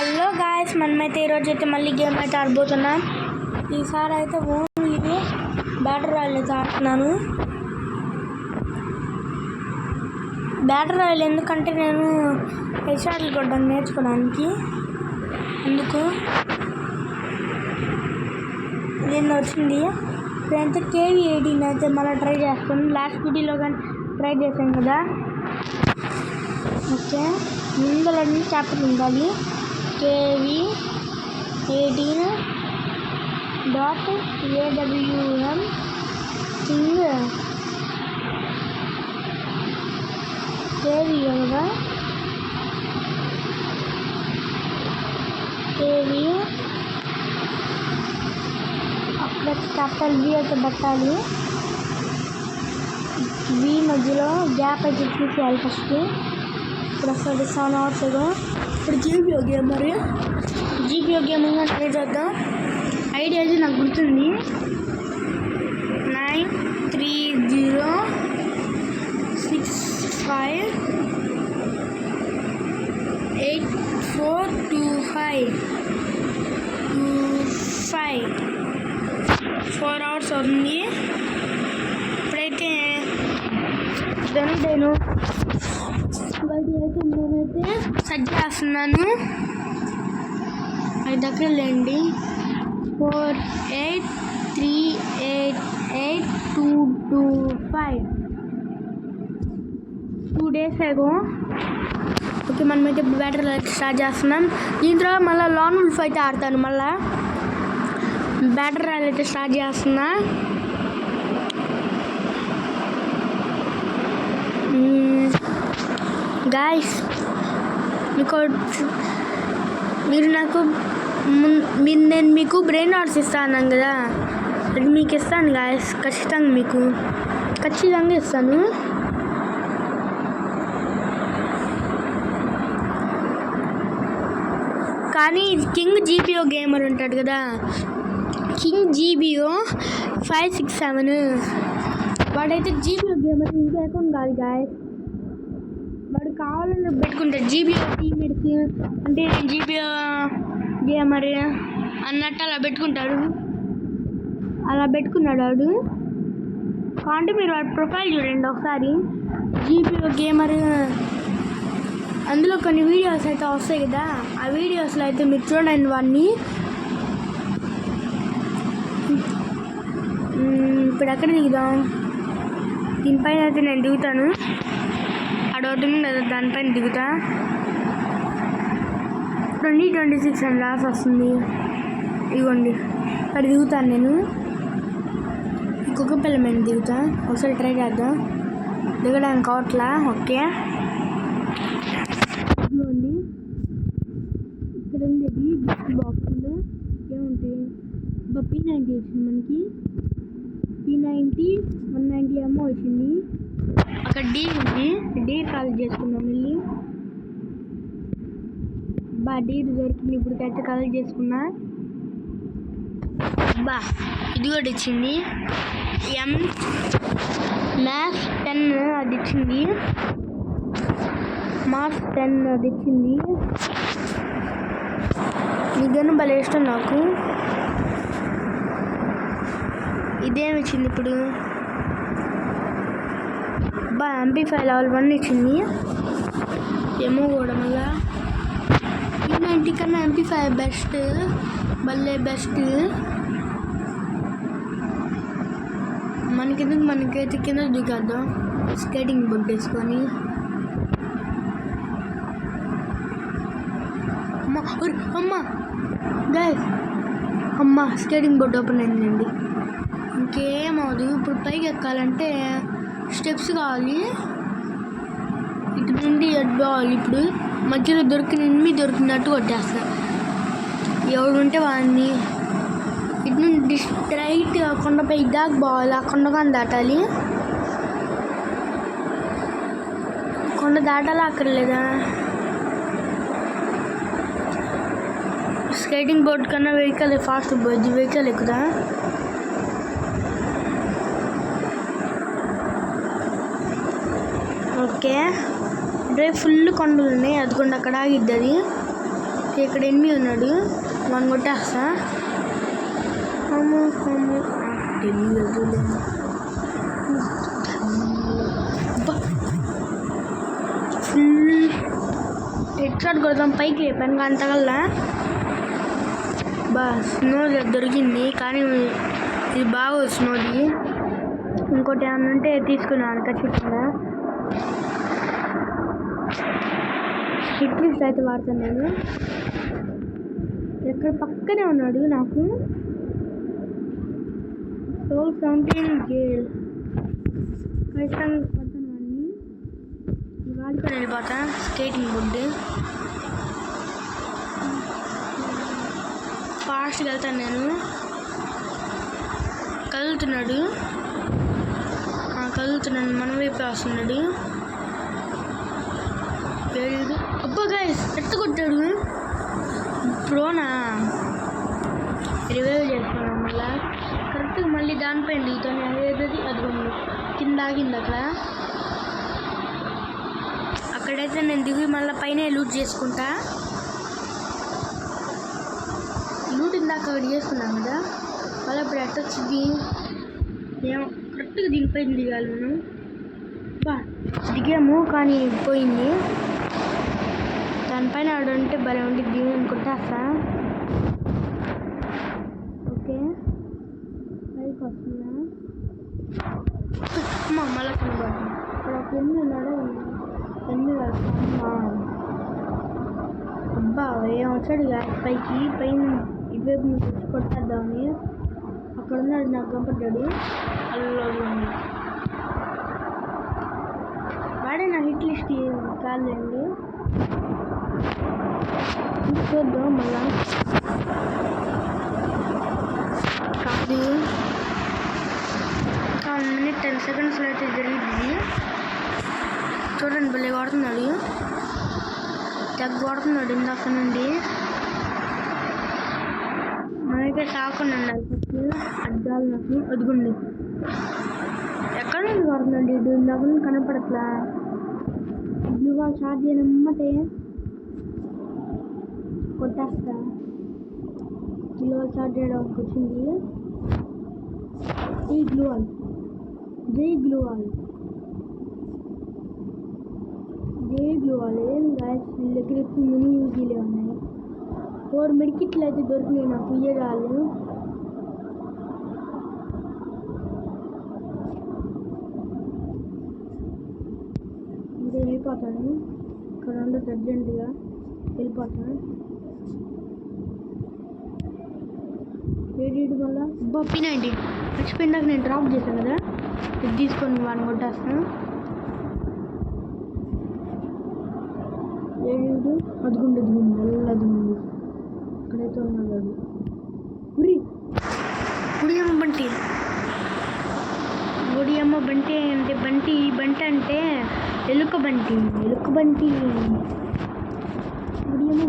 Hello guys, మనమైతే ఈరోజు అయితే మళ్ళీ గేమ్ అయితే ఆడబోతున్నాం. ఈసారి అయితే ఓన్లీ బ్యాటర్ రాయల్ అయితే ఆడుతున్నాను. బ్యాటర్ రాయల్ ఎందుకంటే నేను హెడ్షాట్లు కొట్టడం నేర్చుకోవడానికి. అందుకు నేను వచ్చింది. ఇప్పుడైతే KV-18 అయితే మళ్ళీ ట్రై చేస్తాను. లాస్ట్ వీడియోలో కానీ ట్రై చేశాను కదా. ఓకే, ముందలన్నీ క్యాపిటల్ ఉండాలి. KV-18.AWM కింగ్ KV కదా. KV అక్కడ క్యాపిటల్ V అయితే పెట్టాలి. V మధ్యలో గ్యాప్ అయితే తీసేయాలి ఫస్ట్. ఇప్పుడు వస్తుంది 7 hours ఏదో. ఇప్పుడు GBO గేమ్, మరి GBO గేమ్ ట్రై చేద్దాం. ఐడి అయితే నాకు గుర్తుంది, 9306584255. 4 hours అవుతుంది. ఇప్పుడైతే నేనైతే సెట్ చేస్తున్నాను. అది దగ్గర లేండి. 48388225 2 days ago. ఓకే, మనమైతే బ్యాటర్ స్టార్ట్ చేస్తున్నాం. దీంట్లో మళ్ళీ లాన్ వుల్ఫ్ అయితే ఆడతాను. మళ్ళీ బ్యాటర్ రాయల్ అయితే స్టార్ట్ చేస్తున్నా. గాయస్, నేను మీకు బ్రెయిన్ ఆర్ట్స్ ఇస్తాను కదా, అది మీకు ఇస్తాను గాయస్. ఖచ్చితంగా ఇస్తాను. కానీ కింగ్ GBO గేమర్ ఉంటాడు కదా, కింగ్ GBO 567, వాడైతే GBO గేమర్ ఇంకో అకౌంట్ కాదు గాయస్. వాడు కావాలని పెట్టుకుంటాడు GBO టీమేట్స్ అంటే GBO గేమర్ అన్నట్టు అలా పెట్టుకున్నాడు వాడు. కాబట్టి మీరు వాడి ప్రొఫైల్ చూడండి ఒకసారి, GBO గేమర్. అందులో కొన్ని వీడియోస్ అయితే వస్తాయి కదా, ఆ వీడియోస్లో అయితే మీరు చూడండి వాడిని. ఇప్పుడు ఎక్కడ దిగుదాం? దీనిపైన అయితే నేను దిగుతాను. అడవుతుంది కదా, దానిపైన దిగుతా. 2026 అని రాసి వస్తుంది. ఇదిగోండి, అక్కడ దిగుతాను నేను. ఇంకొక పిల్ల మీద దిగుతా. ఒకసారి ట్రై చేద్దాం. దిగడానికి అవట్లా. ఓకే, ఇదిగోండి ఇక్కడ ఉంది. గిఫ్ట్ బాక్స్లో ఏముంటాయి? P90 వచ్చింది మనకి. P90 190 ఏమో వచ్చింది. అక్కడ D ఉంది, D కాల్ చేసుకున్నాం. వెళ్ళి D దొరికింది. ఇప్పటికైతే కలెక్ట్ చేసుకున్నా. ఇది కూడా ఇచ్చింది. మ్యాథ్స్ 10 అది ఇచ్చింది. మార్క్స్ 10 అది ఇచ్చింది. ఈ గన్ భలే ఇష్టం నాకు. ఇదేమి ఇచ్చింది ఇప్పుడు? MP5 level 1 ఇచ్చింది. ఏమో కూడా మళ్ళా P90 కన్నా MP5 బెస్ట్, భలే బెస్ట్. మనకైతే కింద దిగేద్దాం స్కేటింగ్ బోర్డ్ వేసుకొని. అమ్మా స్కేటింగ్ బోర్డ్ ఓపెన్ అయిందండి. ఇంకేమవుదు. ఇప్పుడు పైకి ఎక్కాలంటే స్టెప్స్ కావాలి. ఇటు నుండి ఎడ్డుకోవాలి. ఇప్పుడు మధ్యలో దొరికినట్టు కొట్టేస్తా. ఎవడు ఉంటే వాడిని. ఇటు నుండి స్ట్రైట్ కొండపై దాకా పోవాలి. ఆ కొండగాని దాటాలి. కొండ దాటాలా అక్కర్లేదా? స్కేటింగ్ బోర్డ్ కన్నా వెహికల్ ఫాస్ట్ పోద్ది. వెహికల్ ఎక్కుదా? ఓకే, రేపు ఫుల్ కొండలు ఉన్నాయి. అదిగోండి అక్కడ ఆగిద్ది. అది ఇక్కడ ఎనిమి ఉన్నాడు, మనం కొట్టేస్తా. ఫుల్ హెడ్ షాట్ కొడతాం, పైకి లేపాను కానీ తగలలా. స్నో దొరికింది కానీ ఇది బాగా స్నోది. ఇంకోటి ఏమన్నా ఉంటే తీసుకున్నాను ఖచ్చితంగా. హిట్ లిస్ట్ అయితే వాడతాను నేను. ఎక్కడ పక్కనే ఉన్నాడు నాకు. సో 17 గేల్ ఖచ్చితంగా కొడతాను వాడిని. వాడుకొని వెళ్ళిపోతా. స్కేటింగ్ బోర్డు ఫాస్ట్గా వెళ్తాను నేను. కదులుతున్నాడు, కదులుతున్నాను, మన వైపే వస్తున్నాడు. అబ్బా గైస్ ఎట్ట కొట్టాడు. ప్రోనా రివైవ్ చేస్తున్నాను మళ్ళీ కరెక్ట్గా. మళ్ళీ దానిపైన దిగుతాను. అదేది అది కింద ఆగింది అక్కడైతే నేను దిగి మళ్ళీ పైన లూట్ చేసుకుంటా. లూట్ ఇందాక అక్కడ చేసుకున్నాం కదా, మళ్ళీ ఇప్పుడు ఎట్ట వచ్చింది ఏమో. కరెక్ట్గా దీనిపైన దిగాలి మనం. దిగాము కానీ పోయింది. దానిపైన ఆడుంటే భలే ఉండిద్ది అనుకుంటా. ఓకే పైకి వస్తున్నా. అమ్మ మళ్ళీ కనబడుతుంది. ఇక్కడ ఒక ఎన్ని ఉన్నాడో ఎన్ని వెళ్తామ్మా. అబ్బా ఏం వచ్చాడు పైకి. పైన ఇవేపు నుంచి వచ్చి కొట్టేద్దామని అక్కడ ఉన్నాడు, నాకు కనపడ్డాడు. అల్లో వాడే నా హిట్ లిస్ట్ కాదండి. చూద్దాం మళ్ళా. కాదు 1 minute 10 secondsలో అయితే జరిగింది. చూడండి భలే కొడుతున్నాడు, తెగ కొడుతున్నాడు ఇందాక నుండి. మనకే కాకుండా అడ్డాలు నాకు వదుగుండి. ఎక్కడ నుండి కొడుతున్నాడు ఇటు, ఇందాక నుండి కనపడట్లా. బ్లూ వాల్ షార్ట్ చేయనమ్మటే కొట్టేస్తా. బ్లూ వాల్ షార్ట్ చేయడానికి వచ్చింది. ఈ బ్లూ వాల్, జై బ్లూ వాల్, జై బ్లూ వాల్. ఏం గాయస్ వీళ్ళ దగ్గర ఎక్కువ మినీ యూజీలే ఉన్నాయి. 4 మెడికిట్లు అయితే దొరికినాయి నాకు. ఇయ్యగాలు ఇంకా వెళ్ళిపోతాను. ఇక్కడ ఉండదు, అర్జెంటుగా వెళ్ళిపోతాను. ఏడు మళ్ళా P90 మర్చిపోయిందాక నేను డ్రాప్ చేశాను కదా, ఇది తీసుకొని వాడిని కొట్టేస్తాను. ఏడు అదిగుండు అదిగుండు అక్కడైతే ఉన్నాడు అది. గుడియమ్మ బంటి, గుడియమ్మ బంటి అంటే బంటి అంటే ఎలుక బంటి, గుడియమ్మ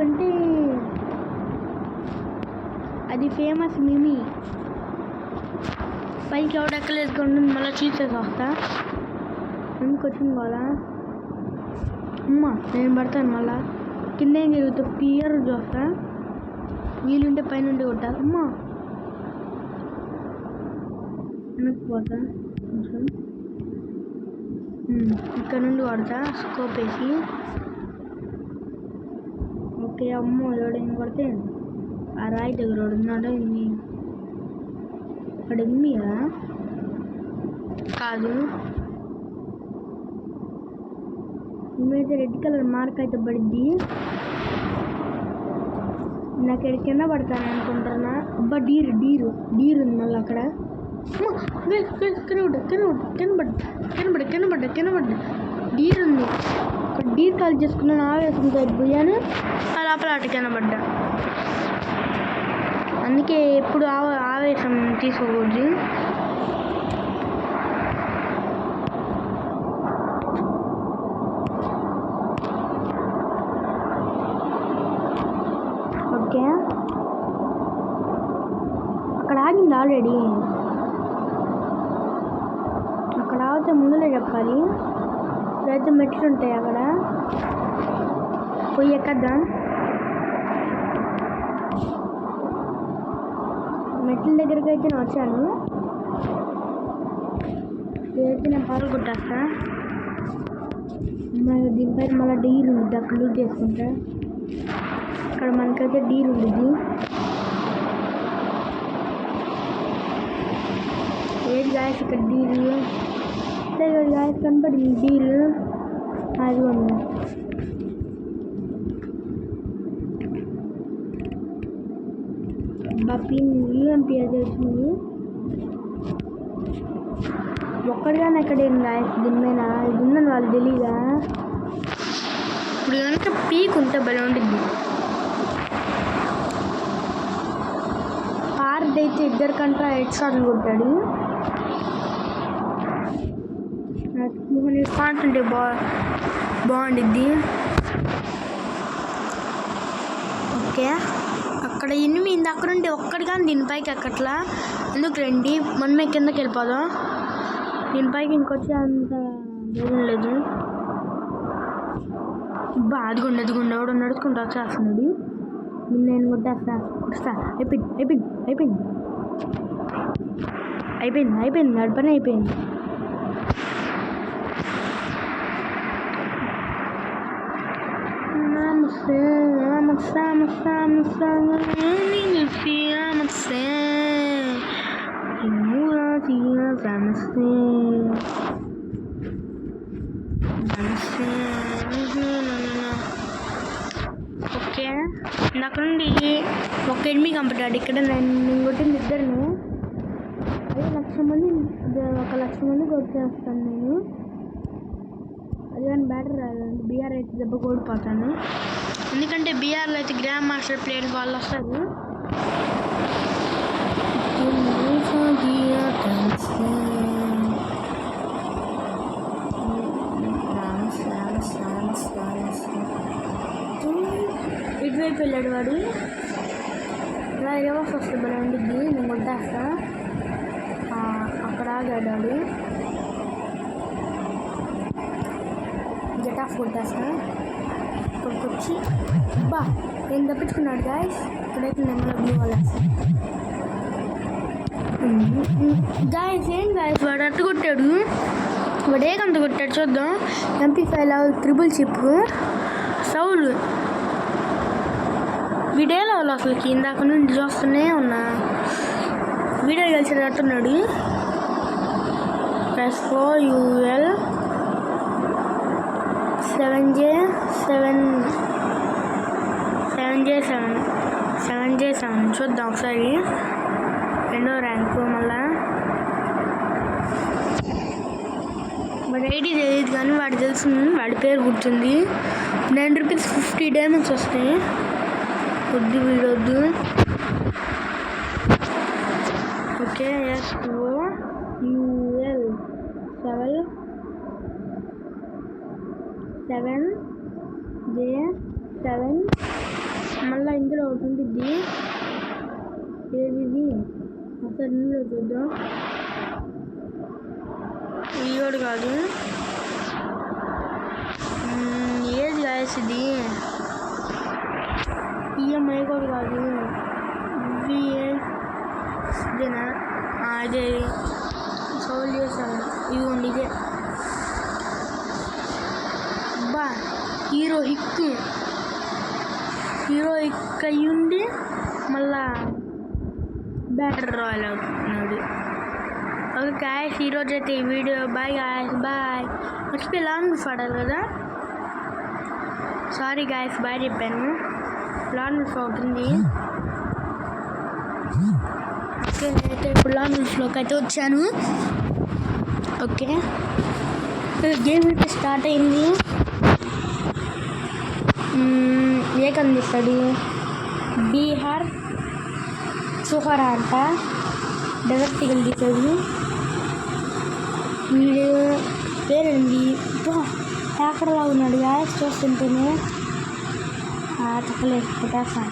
బంటి అది ఫేమస్ మిమీ. పైకి ఎవడు ఎక్కలేసుకొని మళ్ళీ చూసేసి వస్తా. ఎందుకు వచ్చింది వాళ్ళ అమ్మ. నేను పడతాను మళ్ళా. కింద ఏం జరుగుతుంది క్లియర్ చూస్తా. వీలుంటే పైనుండి కొట్టాలి. అమ్మ వెనక్కి పోతా కొంచెం. ఇక్కడ నుండి కొడతా స్కోప్ వేసి. ఓకే అమ్మో ఎవడైనా కొడితే ఆ రాయి దగ్గర ఉన్నాడో ఇన్ని అక్కడ ఎమ్మియా కాదు. ఇమైతే రెడ్ కలర్ మార్క్ అయితే పడిద్ది. నాకు ఇక్కడ కింద పడతాను అనుకుంటున్నా. అబ్బా డీర్ ఉంది మళ్ళీ అక్కడ. కనబడ్డా డీర్ ఉంది అక్కడ. డీర్ కాల్ చేసుకున్నాను, ఆవేశంతో అయిపోయాను. ఆ లోపల అటు కనబడ్డా. అందుకే ఎప్పుడు ఆవేశం తీసుకోకూడదు. ఓకే అక్కడ ఆగింది ఆల్రెడీ. అక్కడ ఆగితే ముందులే చెప్పాలి. ఇప్పుడైతే మెట్లు ఉంటాయి అక్కడ. పోయి ఎక్కద్దాం. మెట్ల దగ్గరికి అయితే నేను వచ్చాను. ఏదైతే నేను పాలు కొట్టేస్తా. దీనిపై మళ్ళీ డీల్ ఉంది, అక్కడ లూజ్ చేసుకుంటా. ఇక్కడ మనకైతే డీల్ ఉంది. ఏది గాయస్ ఇక్కడ డీల్ గాయస్ కనపడింది. డీల్ అది ఉంది. పిన్ యూఎంపీ అది వచ్చింది. ఒక్కడిగానే ఎక్కడేం గాయస్ దీని మీద ఇది ఉందని వాళ్ళు తెలీదా. ఇప్పుడు కనుక పీక్ ఉంటే భలే ఉంటుంది. పార్క్ అయితే ఇద్దరికంటే హెడ్ షాట్లు కొట్టాడు. 200 పాయింట్ ఉంటే బాగుండిద్ది. ఓకే అక్కడ 8 అక్కడ ఉంటే ఒక్కడి కానీ దీనిపైకి ఎక్కట్లా. ఎందుకు రండి మనమే కిందకి వెళ్ళిపోదాం. దీనిపైకి ఇంకొచ్చే అంత దూరం లేదు. అదిగుండి ఎవడో నడుచుకుంటూ వచ్చేస్తున్నాడు. నేను కొట్టేస్తా. అయిపోయింది నడపని అయిపోయింది. ఓకే నాకు నుండి ఒక ఎనిమిది కంపెట్టాడు. ఇక్కడ నేను కొట్టింది ఇద్దరును. అదే 1,00,000 మంది 1,00,000 మంది కొట్టేస్తాను నేను. అది కానీ బ్యాటర్ రాదండి. బీఆర్ అయితే దెబ్బ ఓడిపోతాను. ఎందుకంటే బీఆర్లో అయితే గ్రాండ్ మాస్టర్ ప్లేయర్స్ వాళ్ళు వస్తారు. ఇటువైపు వెళ్ళాడు వాడు. ఇలా రివర్స్ వస్తే భలే ఉండిద్ది. నేను కొట్టేస్తా. అక్కడ ఆగాడు వాడు. జెట్ ఆఫ్ కొట్టేస్తా. ఇక్కడికి వచ్చి నేను తప్పించుకున్నాడు గాయస్. ఇక్కడైతే నెమ్మది బ్లూ వాళ్ళేస్తాను గాయస్. ఏం గాయస్ వాడు అట్టు కొట్టాడు. వాడు ఏకంత కొట్టాడు చూద్దాం. MP5 ట్రిపుల్ చిప్ సౌలు వీడియో లెవెల్ అసలుకి ఇందాక నుండి చూస్తూనే ఉన్నా. వీడియో కలిసేటట్టున్నాడు. SOUL 7J7 చూద్దాం ఒకసారి. 2వ ర్యాంకు. మళ్ళా వాడి ఐడి తెలియదు కానీ వాడు తెలుసు. వాడి పేరు గుర్తుంది. 9 రూపీస్ 50 డైమండ్స్ వస్తాయి. వద్దు వీడొద్దు. ఓకే SOUL 7J7 మళ్ళీ ఇందులో ఒకటి ఉంటుంది. ఏది అసలు ఇందులో చూద్దాం. ఈయోడు కాదు. ఏది గాయస్ ఇది. EMI కూడా కాదు. ఇదేనా? అదే సౌల్ చేస్తాను. ఇదిగోండి ఇదే. హీరో హిక్ అయ్యుండి మళ్ళా బ్యాటర్ రాయల్ అవుతున్నాడు. ఓకే గాయస్ ఈరోజు అయితే ఈ వీడియో బాయ్ గాయస్. బాయ్. మర్చిపోయి లాంగ్ విఫ్ ఆడాలి కదా. సారీ గాయస్ బాయ్ చెప్పాను. లాంగ్ విఫ్ అవుతుంది. ఓకే నేనైతే ఇప్పుడు లాంగ్ విఫ్లోకి అయితే వచ్చాను. ఓకే గేమ్ అయితే స్టార్ట్ అయింది. ఏ కందిస్తాడు. బీహార్ సుహరా అంట. డెజర్ట్ టిగల్ తీసాడు. వీడు పేరండి హ్యాకర్లా ఉన్నాడు గాయస్ చూస్తుంటేనే. చెప్పలేదు కొట్టేస్తా.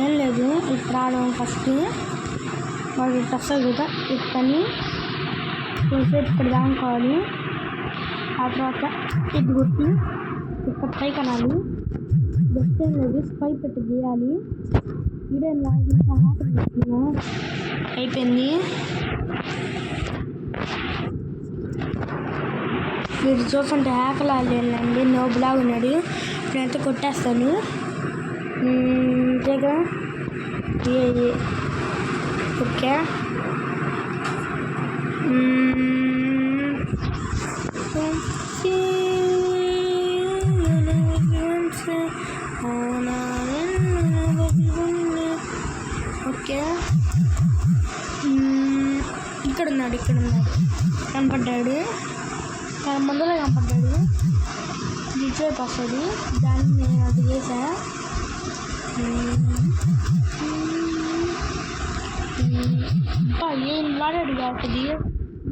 ఏం లేదు ఇప్పుడు రావడం ఫస్ట్ వాడు వస్తుంది కదా. ఇక్కడిని కొంచెంసేపు ఇక్కడ దాముకోవాలి. ఆ తర్వాత ఇది కొట్టి ఇక్కడ పై కనాలి జస్ట్ ఏం లేదు స్పై పెట్టి చేయాలి వీడియో ఇంకా అయిపోయింది మీరు చూస్తుంటే హ్యాకలాడండి నో బ్లాగ్ ఉన్నాడు నేనైతే కొట్టేస్తాను అంతేగా ఓకే ఓకే ఇక్కడ ఉన్నాడు కనపడ్డాడు ముందులో కనపడ్డాడు రిచైపు వస్తుంది దాన్ని నేను అది చేసా ఏం వాడాడు కాబట్టి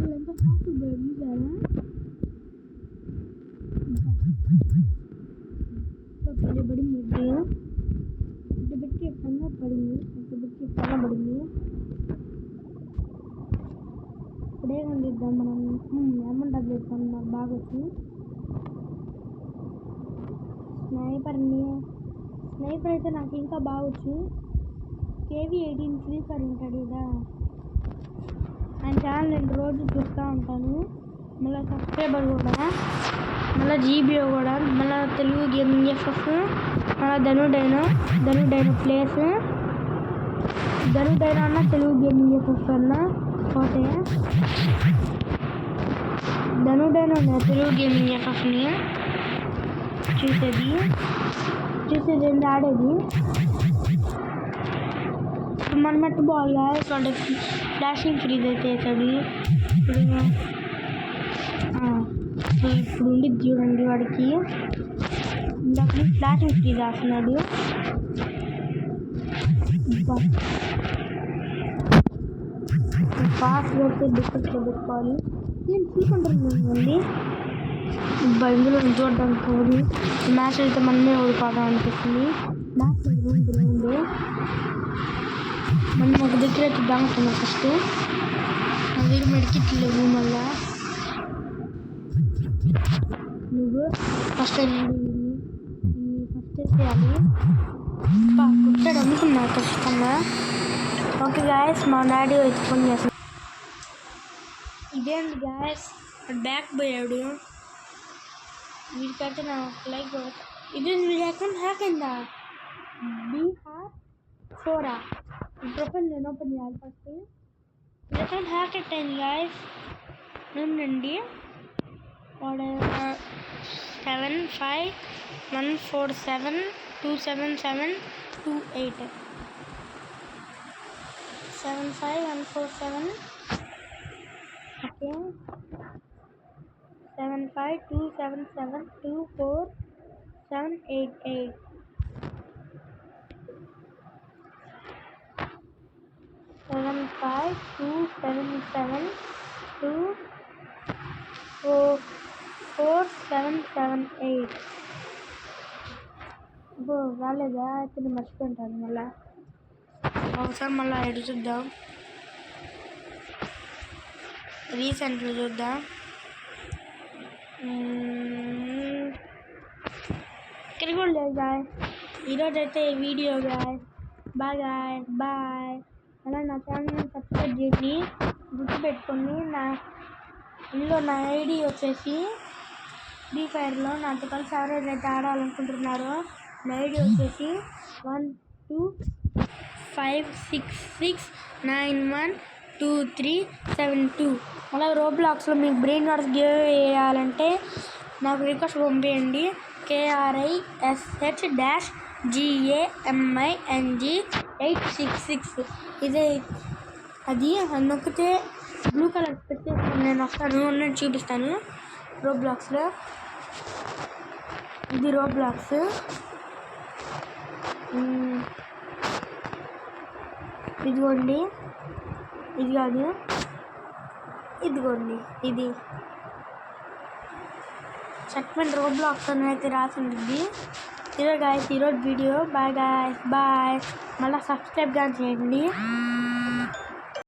ఎంత ఫాస్ట్ చూసారా పడింది పెట్టి ఎక్కడన్నా పడింది పడింది ఇప్పుడే కండిద్దాం మనం ఏమంటారు చేస్తాం నాకు బాగా వచ్చి స్నైపర్ అయితే నాకు ఇంకా బాగా వచ్చు KV-18 స్లీపర్ ఉంటాడు కదా ఆయన ఛానల్ నేను రోజు చూస్తూ ఉంటాను మళ్ళీ సబ్స్క్రైబర్ కూడా మళ్ళీ GBO కూడా మళ్ళీ తెలుగు గేమింగ్ FF మళ్ళీ ధనుడైన ప్లేస్ ధనుడైన అన్న తెలుగు గేమింగ్ FF అన్న పోతే ధనుడైన తెలుగు గేమింగ్ FFని చూసేది ఏంటి ఆడేది మన మట్టు బాల్గా ఇక్కడ ఫ్లాషింగ్ ఫ్రీజ్ అయితే వేసాడు ఇప్పుడు ఉండి చూడండి వాడికి ఇందాక ఫ్లాషింగ్ ఫ్రీజ్ వేస్తున్నాడు ఫాస్ట్ అయితే డిఫెక్ట్లో పెట్టుకోవాలి నేను చూసుకుంటుంది ఇందులో చూడడానికి పోదు మ్యాచ్ అయితే మనమే ఓడిపోదాం అనిపిస్తుంది మ్యాచ్ ఉండే మనం ఒక దగ్గర అయితే దాంగుతున్నాం ఫస్ట్ నా దగ్గర మెడికిట్ లేవు మళ్ళా నువ్వు ఫస్ట్ వేసేయాలి కుట్టాడు అనుకున్నా ఖచ్చితంగా ఓకే గాయస్ మా డాడీ అయితే ఫోన్ చేస్తాను ఇదేంటి గాయస్ బ్యాక్ పోయాడు వీడికైతే నా లైక్ ఇది వీడి అకౌంట్ హ్యాక్ అయిందా Bihar4 ప్రొఫైల్ నేను ఓపెన్ చేయాలి ఫస్ట్ వీడి అకౌంట్ హ్యాక్ అయింది గాయస్ ఏమండి వాడు 7514727728 75147 ఓకే 7527724788 75277244778 ఇప్పుడు రాలేదా అయితే నేను మర్చిపోయింటాను మళ్ళీ ఒకసారి మళ్ళీ ఎడు చూద్దాం రీసెంట్లో చూద్దాం ఇక్కడ కూడా లేదు గాయ్ ఈరోజు అయితే వీడియో గాయ్ బాయ్ అలా నా ఛానల్ని సబ్స్క్రైబ్ చేసి గుర్తుపెట్టుకొని ఇందులో నా ఐడి వచ్చేసి ఫ్రీ ఫైర్లో నాతో కలిసి ఎవరైతే ఆడాలనుకుంటున్నారో నా ఐడి వచ్చేసి 1256691272 అలా రోబ్లాక్స్లో మీకు బ్రెయిన్ వాట్స్ గివ్ వేయాలంటే నాకు రిక్వెస్ట్ పంపించండి KRISHMING866 ఇదే అది నొక్కితే బ్లూ కలర్ పెట్టేసుకొని నేను వస్తాను నేను చూపిస్తాను రోబ్లాక్స్లో ఇది రోబ్లాక్స్ ఇదిగోండి ఇది కాదు ఇదిగోండి ఇది సెగ్మెంట్ రోబ్లాక్స్ అని అయితే రాసి ఉంటుంది ఇదే గాయస్ ఈరోజు వీడియో బాయ్ గాయస్ బాయ్ మళ్ళీ సబ్స్క్రైబ్ కానీ చేయండి